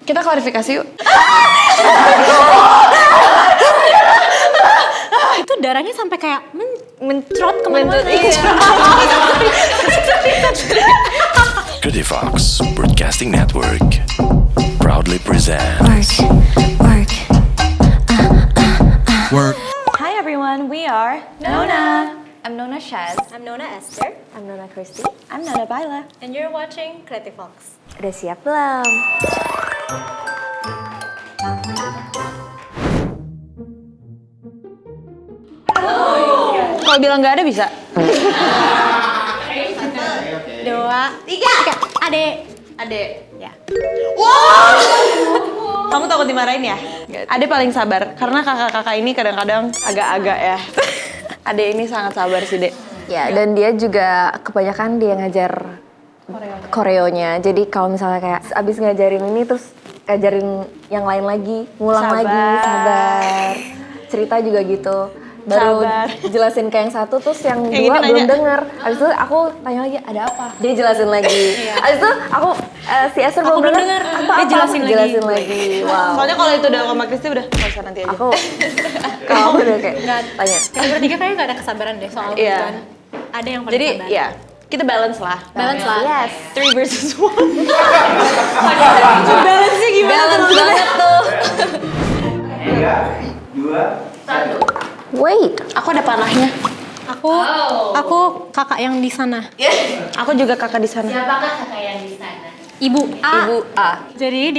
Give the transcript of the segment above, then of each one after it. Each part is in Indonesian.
Kita klarifikasi yuk. Itu darahnya sampai kayak mencrot kemana-mana. Cretivox Broadcasting Network proudly presents Work. Hi everyone, we are Nona. I'm Nona Shaz. I'm Nona Esther. I'm Nona Christy. I'm Nona Baila. And you're watching Cretivox. Udah siap belum? Kalau bilang nggak ada bisa. 2, 3. Adek. Ya. Kamu takut dimarahin ya? Ade paling sabar, karena kakak-kakak ini kadang-kadang agak-agak ya. Ade ini sangat sabar sih, Dek. Ya, dan dia juga kebanyakan dia ngajar koreonya. Jadi kalau misalnya kayak abis ngajarin ini terus ngajarin yang lain lagi, ngulang lagi, sabar. Cerita juga gitu. Baru jelasin ke yang satu terus yang dua belum denger. Abis itu aku tanya lagi ada apa? Dia jelasin lagi. Abis itu aku si Esther belum denger. Dia jelasin lagi. Wow. Soalnya kalau itu udah sama Kristi udah nggak usah nanti aja. Kalau aku udah kayak tanya. Yang bertiga kayaknya nggak ada kesabaran deh soal gituan. Ada yang paling Jadi sabar. ya kita balance lah. Yes. 3 versus 1. Balance-nya gimana? Balance banget tuh. 3, 2, 1. Wait. Aku ada panahnya. Aku kakak yang di sana. Aku juga kakak di sana. Siapakah kakak yang di sana? Ibu A. A. Jadi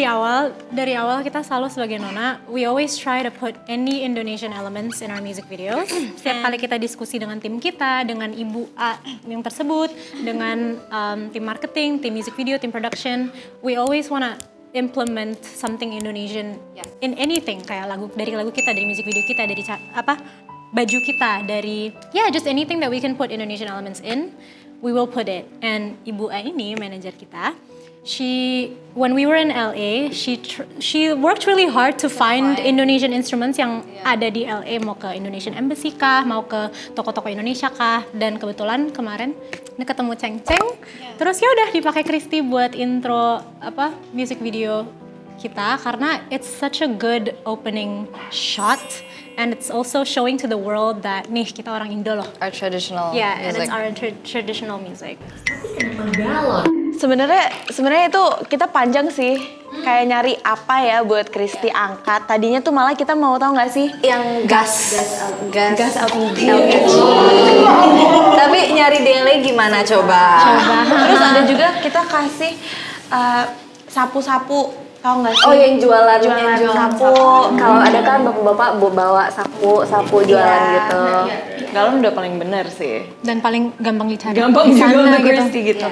dari awal kita selalu sebagai Nona, we always try to put any Indonesian elements in our music videos. Setiap kali kita diskusi dengan tim kita, dengan Ibu A yang tersebut, dengan tim marketing, tim music video, tim production, we always wanna implement something Indonesian in anything, kayak dari lagu kita, dari music video kita, dari baju kita, dari just anything that we can put Indonesian elements in, we will put it. And Ibu A ini manajer kita. When we were in LA, she worked really hard to find Indonesian instruments yang ada di LA, mau ke Indonesian Embassy kah, mau ke toko-toko Indonesia kah, dan kebetulan kemarin ketemu Cengeng, terus ya udah dipakai Christy buat intro music video kita karena it's such a good opening shot and it's also showing to the world that nih kita orang Indo loh. Our traditional Yeah, music. and it's our traditional music. Sebenarnya itu kita panjang sih. Kayak nyari apa ya buat Kristi angkat. Tadinya tuh malah kita mau tahu nggak sih? Yang gas LPG. Tapi nyari delay gimana coba? Terus ada juga kita kasih sapu-sapu, tahu nggak sih? Oh yang jualan sapu. Kalau ada kan bapak-bapak bawa sapu jualan gitu. Galon udah paling bener sih. Dan paling gampang dicari. Gampang di juga sana untuk Kristi gitu.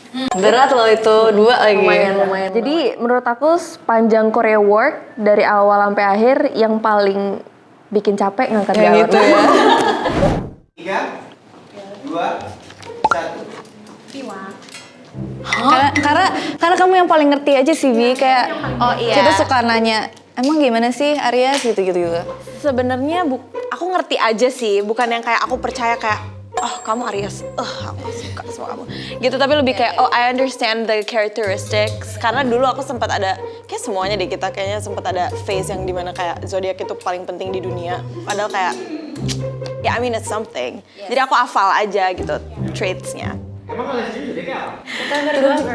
Berat loh itu, 2 lagi. Lumayan. Jadi menurut aku sepanjang Korea work dari awal sampai akhir yang paling bikin capek ngangkat galon. Gitu ya. 3, 2, 1. Karena kamu yang paling ngerti aja sih, Bi. Kayak kita suka nanya, emang gimana sih Arya gitu. Sebenarnya aku ngerti aja sih, bukan yang kayak aku percaya kayak kamu Aries, aku suka sama kamu gitu, tapi lebih kayak I understand the characteristics karena dulu aku sempat ada, kayak semuanya deh kita kayaknya sempat ada phase yang dimana kayak zodiak itu paling penting di dunia, padahal kayak I mean it's something, jadi aku hafal aja gitu traits-nya. Emang kalian sendiri jadi apa?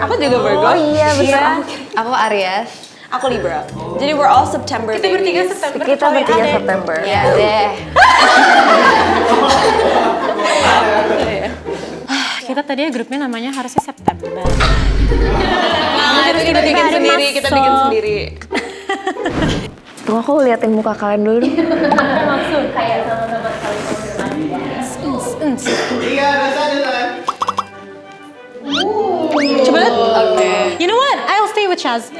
Aku juga Virgo. Oh iya betul. Aku Aries. Aku Libra. Jadi we're all September Kita bertiga babies. September. Kita bertiga September. Ya deh. Kita tadinya grupnya namanya harusnya September. Itu kita bikin sendiri. Tunggu aku liatin muka kalian dulu. Maksud kayak sama-sama saling konfirmasi. 3, 2, 1. Coba lihat. You know what? I'll stay with Chaz.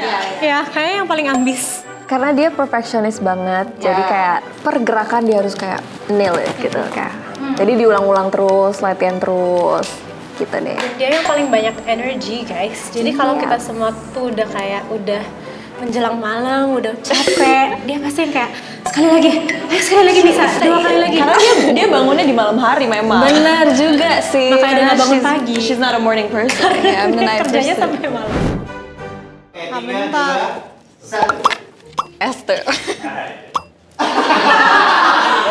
Ya, kayaknya yang paling ambis. Karena dia perfectionist banget, jadi kayak pergerakan dia harus kayak nail it gitu kayak. Jadi diulang-ulang terus, latihan terus, gitu deh. Dia yang paling banyak energi, guys. Jadi kalau kita semua tuh udah menjelang malam, udah capek, dia pasti yang kayak sekali lagi bisa, 2 kali lagi. Karena dia bangunnya di malam hari memang. Benar juga sih. Makanya dia nggak bangun pagi. She's not a morning person. I'm the night Kerjanya person. sampai malam. Oke, 3, 2, 1. Esther.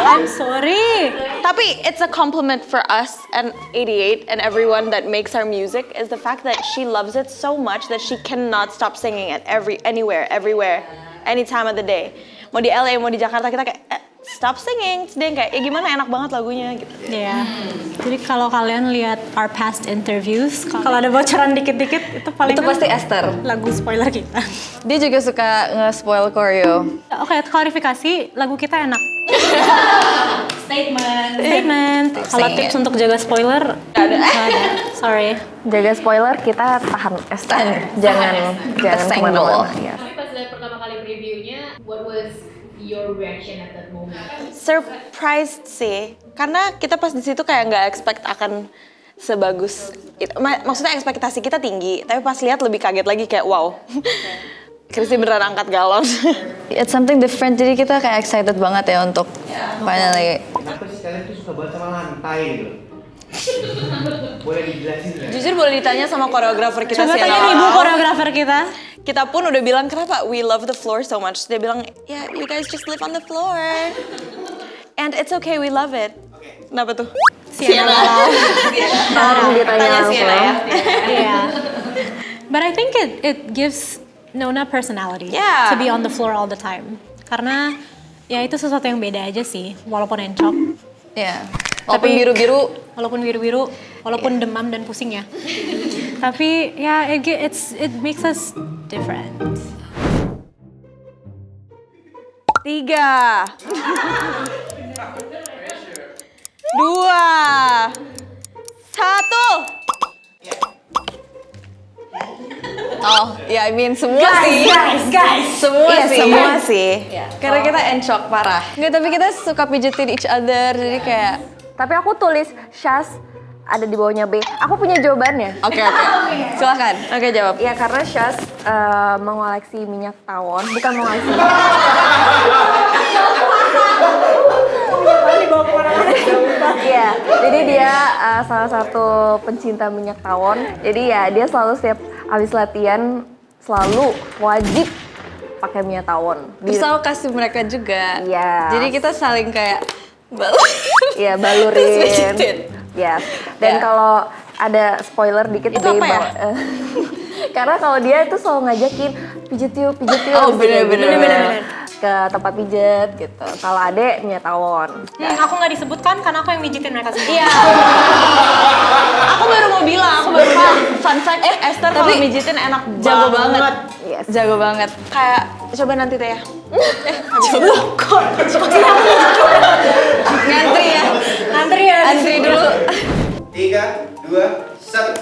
I'm sorry. Tapi it's a compliment for us and 88 and everyone that makes our music is the fact that she loves it so much that she cannot stop singing it anywhere, any time of the day. Mau di LA, mau di Jakarta, kita kayak stop singing. Terus dia yang kayak, ya gimana, enak banget lagunya gitu. Iya. Jadi kalau kalian lihat our past interviews, kalau ada bocoran dikit-dikit itu paling Itu pasti Esther. lagu spoiler kita. Dia juga suka nge-spoil choreo. Oke, klarifikasi, lagu kita enak. Statement. Kalau tips untuk jaga spoiler, nggak ada. Sorry. Jaga spoiler, kita tahan Esther. Jangan kemana-mana. Ya. Tapi pas lihat pertama kali previewnya, what was your reaction at that moment? Surprised sih, karena kita pas di situ kayak nggak expect akan sebagus itu. Maksudnya ekspektasi kita tinggi, tapi pas lihat lebih kaget lagi kayak wow. Christy beneran angkat galon. It's something different, jadi kita kayak excited banget ya untuk finally. Kenapa sih kalian tuh suka banget sama lantai gitu? Boleh dijelasin nggak? Jujur boleh ditanya sama koreografer kita Coba sih. tanya ibu koreografer kita. Kita pun udah bilang kenapa we love the floor so much. Dia bilang, yeah, you guys just live on the floor. And it's okay, we love it. Kenapa tuh? Siana. Orang ditanya Tanya Siana ya. Yeah. But I think it gives Nona personality Yeah. to be on the floor all the time. Karena ya itu sesuatu yang beda aja sih, walaupun encok. Ya. Walaupun biru-biru. Walaupun biru-biru, walaupun demam dan pusing ya. Tapi ya it makes us different. 3 2 1. Oh, ya I mean semua sih. Guys. Semua Iya sih. sih. Semua sih. Karena kita encok parah. Nggak, tapi kita suka pijetin each other, jadi kayak Tapi aku tulis Syaz ada di bawahnya B. Aku punya jawabannya. Oke. Silakan. Oke, jawab. Ya karena Syaz mengoleksi minyak tawon, bukan mengoleksi. Iya, jadi dia salah satu pencinta minyak tawon. Jadi ya dia selalu setiap habis latihan selalu wajib pakai minyak tawon. Terus aku kasih mereka juga. Iya. Jadi kita saling kayak Iya, Terus balurin. pijitin. Ya. Dan Ya. kalau ada spoiler dikit Itu apa ya? Karena kalau dia itu selalu ngajakin pijet yuk. Oh, bener. Ke tempat pijet gitu. Kalau Ade minyak tawon. Aku nggak disebutkan karena aku yang mijitin mereka semua. Iya. Aku baru mau bilang, fun fact, Esther kalau mijitin enak jago banget. Yes. Jago banget. Kayak coba nanti teh ya. Coba kok. Ngantri ya. Antri dulu. 3, 2, 1.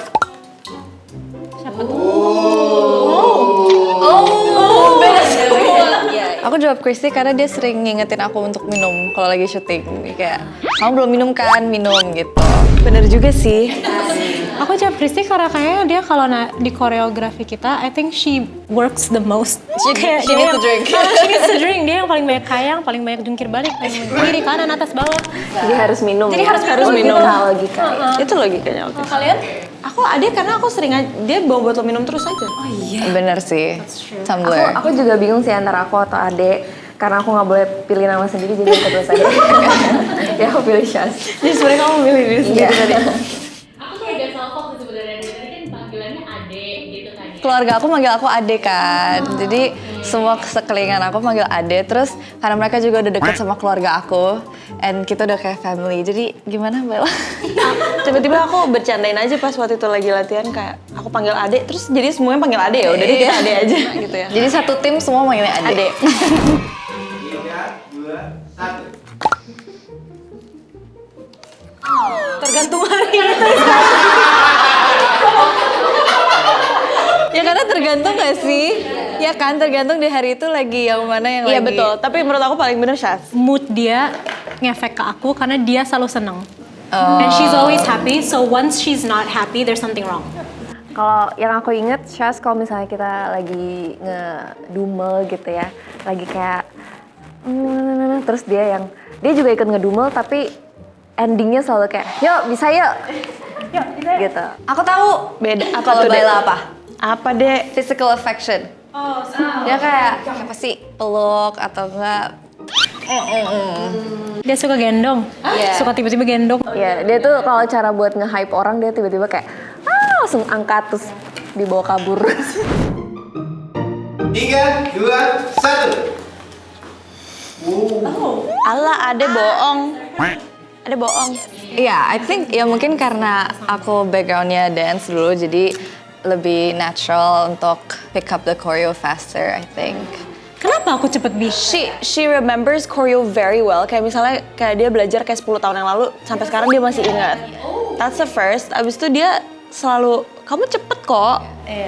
Beda semua. Aku jawab Christy karena dia sering ngingetin aku untuk minum kalau lagi syuting. Kayak, kamu belum minum kan? Minum gitu. Bener juga sih. Aku jawab Christy karena kayaknya dia kalau di koreografi kita, I think she works the most. Kayak She dia needs to drink. She needs to drink. Dia yang paling banyak kayang, paling banyak jungkir balik, paling kiri, kanan, atas, bawah. Jadi harus minum. Jadi ya? harus minum. Logika. Itu logikanya. Oke. Kalian? Aku Ade karena aku sering dia bawa botol minum terus aja. Oh iya. Bener sih. Tumbler. Aku juga bingung sih antara aku atau Ade. Karena aku nggak boleh pilih nama sendiri, jadi aku terus Ade. Ya aku pilih Syaz. Jadi sebenarnya kamu milih diri sendiri tadi. Aku tuh agak salah fokus sebenarnya dari tadi kan panggilannya Ade gitu kan ya. Keluarga aku manggil aku Ade kan. Jadi semua sekelilingan aku manggil Ade. Terus karena mereka juga udah deket sama keluarga aku. And kita udah kayak family. Jadi gimana Bella? Tiba-tiba aku bercandain aja pas waktu itu lagi latihan kayak aku panggil Ade. Terus jadi semuanya panggil Ade ya. Udah deh kita Ade aja gitu ya. Jadi satu tim semua manggilnya Ade. 3, 2, 1. Tergantung hari itu. Ya karena tergantung gak sih? Ya kan tergantung di hari itu lagi yang mana yang lagi. Iya betul, tapi menurut aku paling bener Syaz. Mood dia ngefek ke aku karena dia selalu seneng. And she's always happy, so once she's not happy, there's something wrong. Kalau yang aku inget, Syaz, kalau misalnya kita lagi ngedumel gitu ya, lagi kayak terus dia juga ikut ngedumel tapi endingnya selalu kayak yuk bisa yuk gitu. Aku tahu beda. Kalau Bella apa? Apa deh? Physical affection. Dia kayak apa sih peluk atau enggak. Dia suka gendong, suka tiba-tiba gendong. Iya, dia tuh kalau cara buat nge-hype orang dia tiba-tiba kayak langsung angkat terus dibawa kabur. 3, 2, 1. Alah, Ade bohong. Ade bohong. Iya, I think ya mungkin karena aku backgroundnya dance dulu, jadi lebih natural untuk pick up the choreo faster, I think. Kenapa aku cepet bisa? She remembers choreo very well. Kayak misalnya kayak dia belajar kayak 10 tahun yang lalu sampai sekarang dia masih ingat. That's the first. Abis itu dia selalu kamu cepet kok.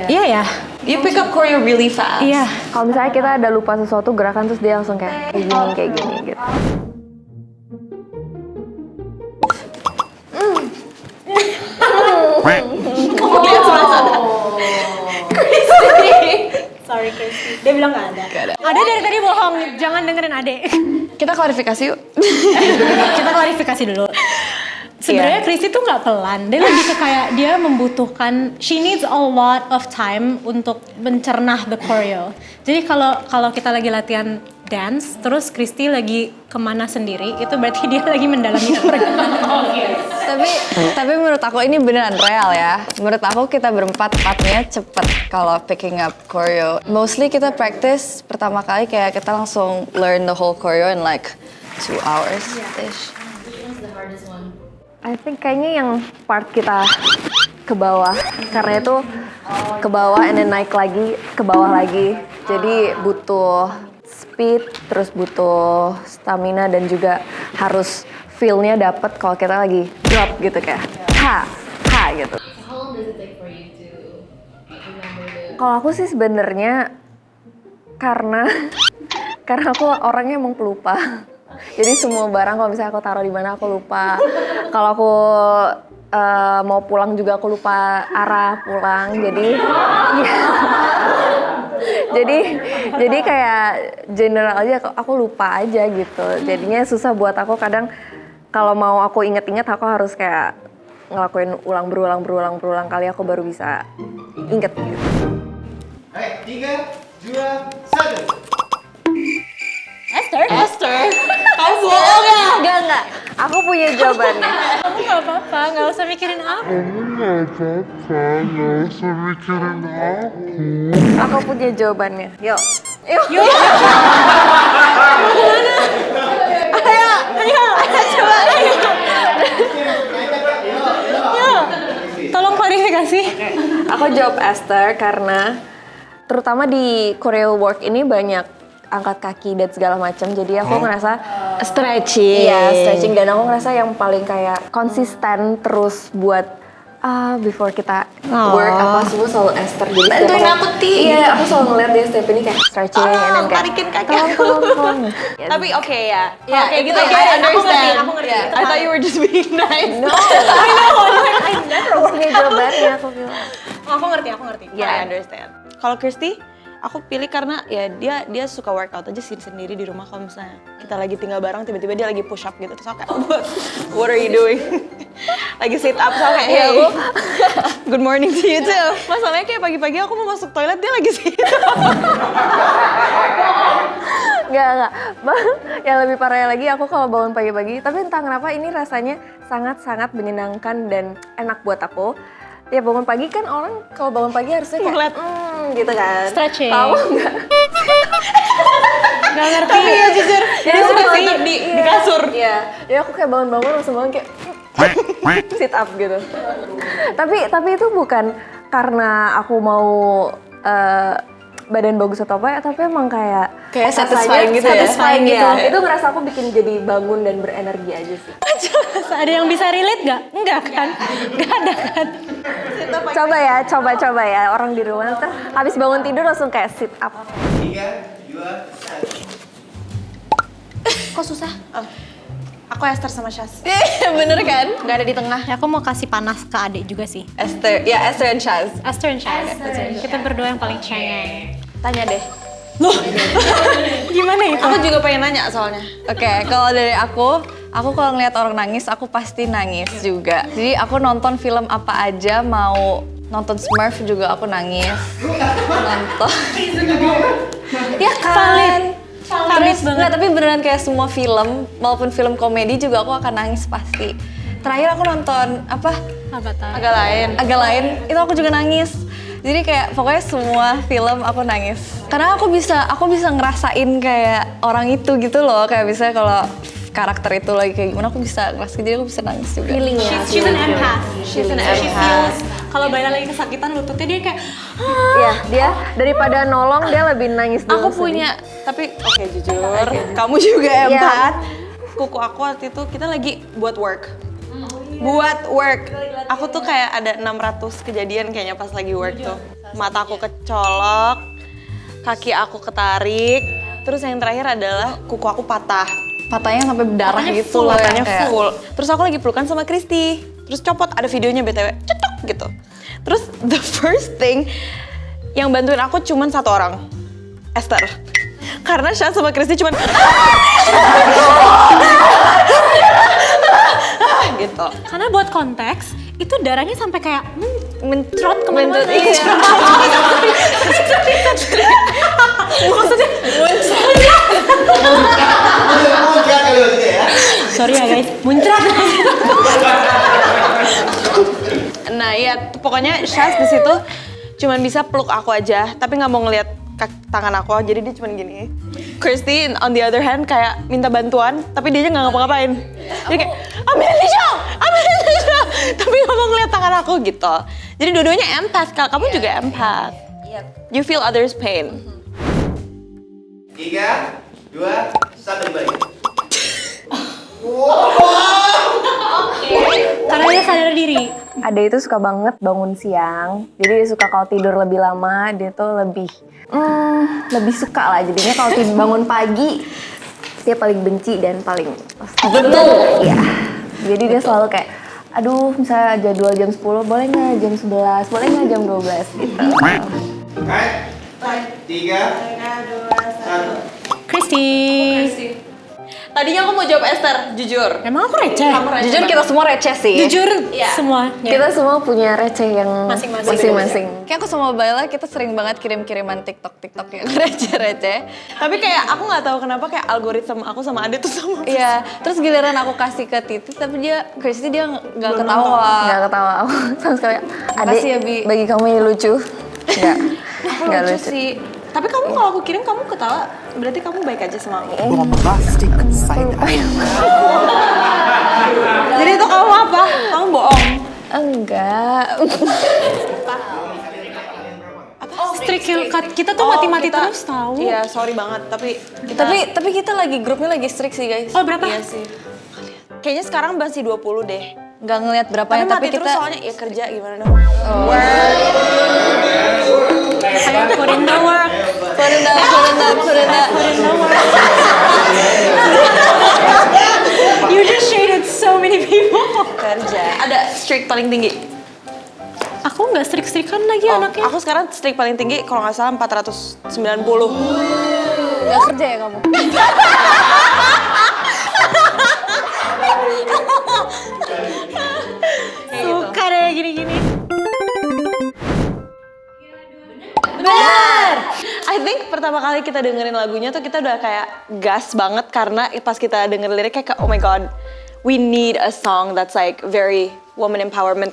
Iya ya. You pick up choreo really fast. Iya. Kalau misalnya kita ada lupa sesuatu gerakan terus dia langsung kayak gini gitu. Lihat sebelah sana. Sorry Christy. Dia bilang nggak ada. Ada dari tadi bohong. Jangan dengerin Ade. Kita klarifikasi yuk. Kita klarifikasi dulu. Sebenarnya Christy tuh nggak pelan, dia lebih ke kayak dia membutuhkan, she needs a lot of time untuk mencerna the choreo. Jadi kalau kita lagi latihan dance, terus Christy lagi kemana sendiri, itu berarti dia lagi mendalami choreo. Tapi menurut aku ini beneran real ya. Menurut aku kita berempat-empatnya cepet kalau picking up choreo. Mostly kita practice pertama kali kayak kita langsung learn the whole choreo in like 2 hours-ish. What's the hardest one? I think kayaknya yang part kita ke bawah, karena itu ke bawah and then naik lagi, ke bawah lagi. Jadi butuh speed, terus butuh stamina dan juga harus feel-nya dapet kalau kita lagi drop gitu kayak ha gitu. So how long does it take for you to remember the... Kalau aku sih sebenarnya karena aku orangnya emang pelupa. Jadi semua barang kalau misalnya aku taruh di mana aku lupa. Kalau aku mau pulang juga aku lupa arah pulang. Jadi kayak general aja aku lupa aja gitu. Jadinya susah buat aku kadang kalau mau aku inget-inget aku harus kayak ngelakuin berulang kali aku baru bisa inget gitu. Hai, 3, 2, 1. Esther, kamu bohong ya? Enggak. Aku punya jawabannya. Kamu nggak apa-apa, nggak usah mikirin aku. Aku punya jawabannya. Yuk. Tolong klarifikasi. Aku jawab Esther karena terutama di choreo work ini banyak angkat kaki dan segala macam. Jadi aku ngerasa Stretching. Iya, stretching dan aku ngerasa yang paling kayak konsisten terus buat before kita work apa semua selalu Esther. Jadi Bantuin aku, Ti. Iya, aku selalu ngeliat dia step ini kayak stretching and then kayak tarikin kaki tolong. Tapi oke ya. Ya, Kayak gitu oke, ya. I understand. aku ngerti. Yeah. I thought you were just being nice. No. Aku punya jawabannya aku bilang. Aku ngerti. Yeah, I understand. Kalau Christy, aku pilih karena ya dia suka workout aja sendiri di rumah. Kalau misalnya kita lagi tinggal bareng tiba-tiba dia lagi push up gitu terus aku kayak what are you doing? Lagi sit up so kayak hey, good morning to you too. Masalahnya kayak pagi-pagi aku mau masuk toilet dia lagi sit up. Enggak. Yang lebih parah lagi aku kalau bangun pagi-pagi, tapi entah kenapa ini rasanya sangat-sangat menyenangkan dan enak buat aku. Ya bangun pagi kan orang kalau bangun pagi harusnya kayak gitu kan. Stretching. Tahu enggak? Nggak ngerti. Tapi ya jujur, Jadi dia aku suka bangun sit up di kasur. Iya. Ya aku kayak bangun-bangun langsung bangun kayak sit up gitu. Tapi itu bukan karena aku mau badan bagus atau apa ya, tapi emang kayak satisfying gitu ya? Satisfying gitu. Iya. Itu ngerasa aku bikin jadi bangun dan berenergi aja sih. Ada yang bisa relate nggak? Enggak kan? Nggak ada kan? Coba ya orang di rumah ntar habis bangun tidur langsung kayak sit up. 3, 2, 1. Kok susah? Aku Esther sama Shaz. Bener kan? Gak ada di tengah. Ya, aku mau kasih panas ke adik juga sih. Esther and Shaz. Esther and Shaz. Kita berdua yang paling cengeng. Tanya deh. Gimana itu? Aku juga pengen nanya soalnya. Oke, kalau dari aku kalau ngeliat orang nangis, aku pasti nangis juga. Jadi aku nonton film apa aja mau Nonton Smurf juga aku nangis. Nonton. Ya kan? Valid banget. Nggak, tapi beneran kayak semua film, walaupun film komedi juga aku akan nangis pasti. Terakhir aku nonton apa? Avatar. Agak lain, itu aku juga nangis. Jadi kayak pokoknya semua film aku nangis. Karena aku bisa ngerasain kayak orang itu gitu loh. Kayak misalnya kalau karakter itu lagi kayak gimana, aku bisa ngerasain, jadi aku bisa nangis juga. Feelingnya. She's an empath. She's an She empath. feels kalau Baila lagi kesakitan lututnya dia kayak Iya, dia daripada nolong dia lebih nangis dulu. Aku punya, tapi oke, jujur, kamu juga empath. Kuku aku waktu itu kita lagi buat work. Aku tuh kayak ada 600 kejadian kayaknya pas lagi work tuh. Mata aku kecolok, kaki aku ketarik, terus yang terakhir adalah kuku aku patah. Patahnya sampai berdarah gitu loh. Matanya full. Terus aku lagi pelukan sama Kristi. Terus copot, ada videonya BTW, cetok gitu. Terus the first thing yang bantuin aku cuman satu orang, Esther. Karena Syah sama Kristi cuman gitu. karena buat konteks itu darahnya sampai kayak mentrot kemana-mana. Iya. Maksudnya sorry ya guys, muncrat. Nah iya, pokoknya Syah di situ cuman bisa peluk aku aja, tapi nggak mau ngeliat tangan aku, jadi dia cuman gini. Kristi on the other hand kayak minta bantuan, tapi dia nggak ngapa-ngapain. Dia kayak ambilin tisu, tapi nggak mau ngeliat tangan aku gitu. Jadi dua-duanya empath, kamu juga empath. You feel others' pain. 3, 2, 1 balik. Karena dia sadar diri. Ade itu suka banget bangun siang, jadi dia suka kalau tidur lebih lama, dia tuh lebih suka lah. Jadinya kalau bangun pagi, dia paling benci dan paling Betul. Iya. Jadi dia selalu kayak, aduh misalnya jadwal jam 10, boleh nggak jam 11, boleh nggak jam 12 gitu. Oke, 3, 2, 1. Kristi. Tadinya aku mau jawab Esther, jujur. Emang aku receh? Jujur kita semua receh sih. Jujur Iya. semuanya. Kita semua punya receh yang masing-masing. Kayak aku sama Baila kita sering banget kirim-kiriman TikTok yang receh-receh. Tapi kayak aku nggak tahu kenapa kayak algoritma aku sama Ade tuh sama. Iya. Terus giliran aku kasih ke Titi, tapi Kristi dia nggak ketawa. Nggak ketawa aku sama sekali. Makasih ya, Adik, Bi. bagi kamu ini lucu. Nggak Lucu sih. Tapi kamu kalau aku kirim kamu ketawa, berarti kamu baik aja sama aku. Bombastic side eye. Jadi itu kamu apa? Kamu bohong. Enggak. Strict kita tuh mati-mati terus tahu. Iya, sorry banget. Tapi kita lagi grupnya lagi strict sih guys. Oh, berapa? Iya sih. Kayaknya sekarang masih 20 deh. Nggak ngeliat berapanya, tapi mati kita terus soalnya ya kerja gimana dong. Kayak put in the work. Put in the You just shaded so many people. kerja. Ada strict paling tinggi. Aku nggak strict-strictan lagi anaknya. Aku sekarang strict paling tinggi kalau nggak salah 490. Nggak kerja ya kamu? Suka deh gini-gini. Benar. I think pertama kali kita dengerin lagunya tuh kita udah kayak gas banget karena pas kita denger liriknya kayak oh my god, we need a song that's like very woman empowerment.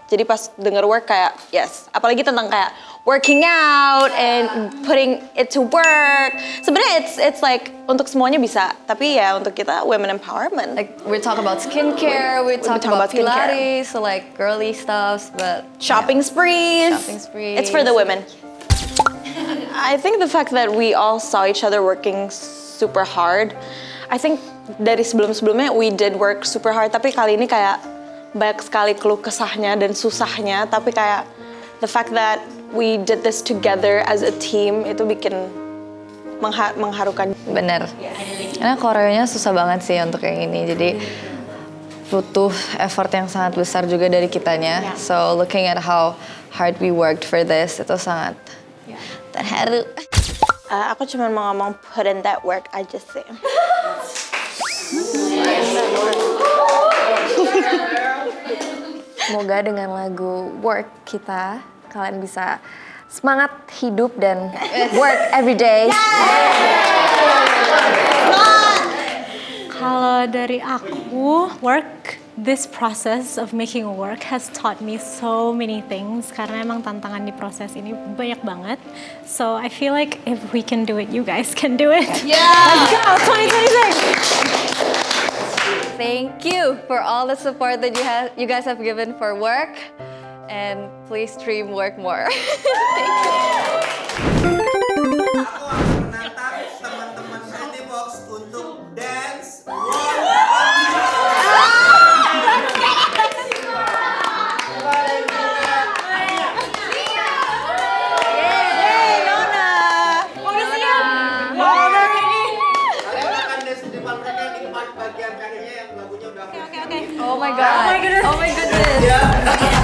Jadi pas denger work kayak yes, apalagi tentang kayak working out and putting it to work. Sebenarnya it's like untuk semuanya bisa, tapi ya untuk kita women empowerment. Like we talk about skincare, we talk about skincare. Pilates, so like girly stuff, but Shopping sprees. Shopping sprees. It's for the women. I think the fact that we all saw each other working super hard, I think dari sebelum-sebelumnya we did work super hard, tapi kali ini kayak banyak sekali keluh kesahnya dan susahnya, tapi kayak the fact that we did this together as a team itu bikin mengharukan. bener. Karena koreonya susah banget sih untuk yang ini, jadi butuh effort yang sangat besar juga dari kitanya. So looking at how hard we worked for this, itu sangat terharu. Aku cuma mau ngomong put in that work aja sih. Semoga dengan lagu Work kita, kalian bisa semangat hidup dan work every day. Kalau dari aku, this process of making a work has taught me so many things karena emang tantangan di proses ini banyak banget. So I feel like if we can do it, you guys can do it. Let's go 2026. Thank you for all the support that you guys have given for work, and please stream work more. Aku akan menantang teman-teman Cretivox untuk dance Kalian akan dance di depan mereka di part bagian karirnya yang lagunya udah. Oh my god. Oh my goodness.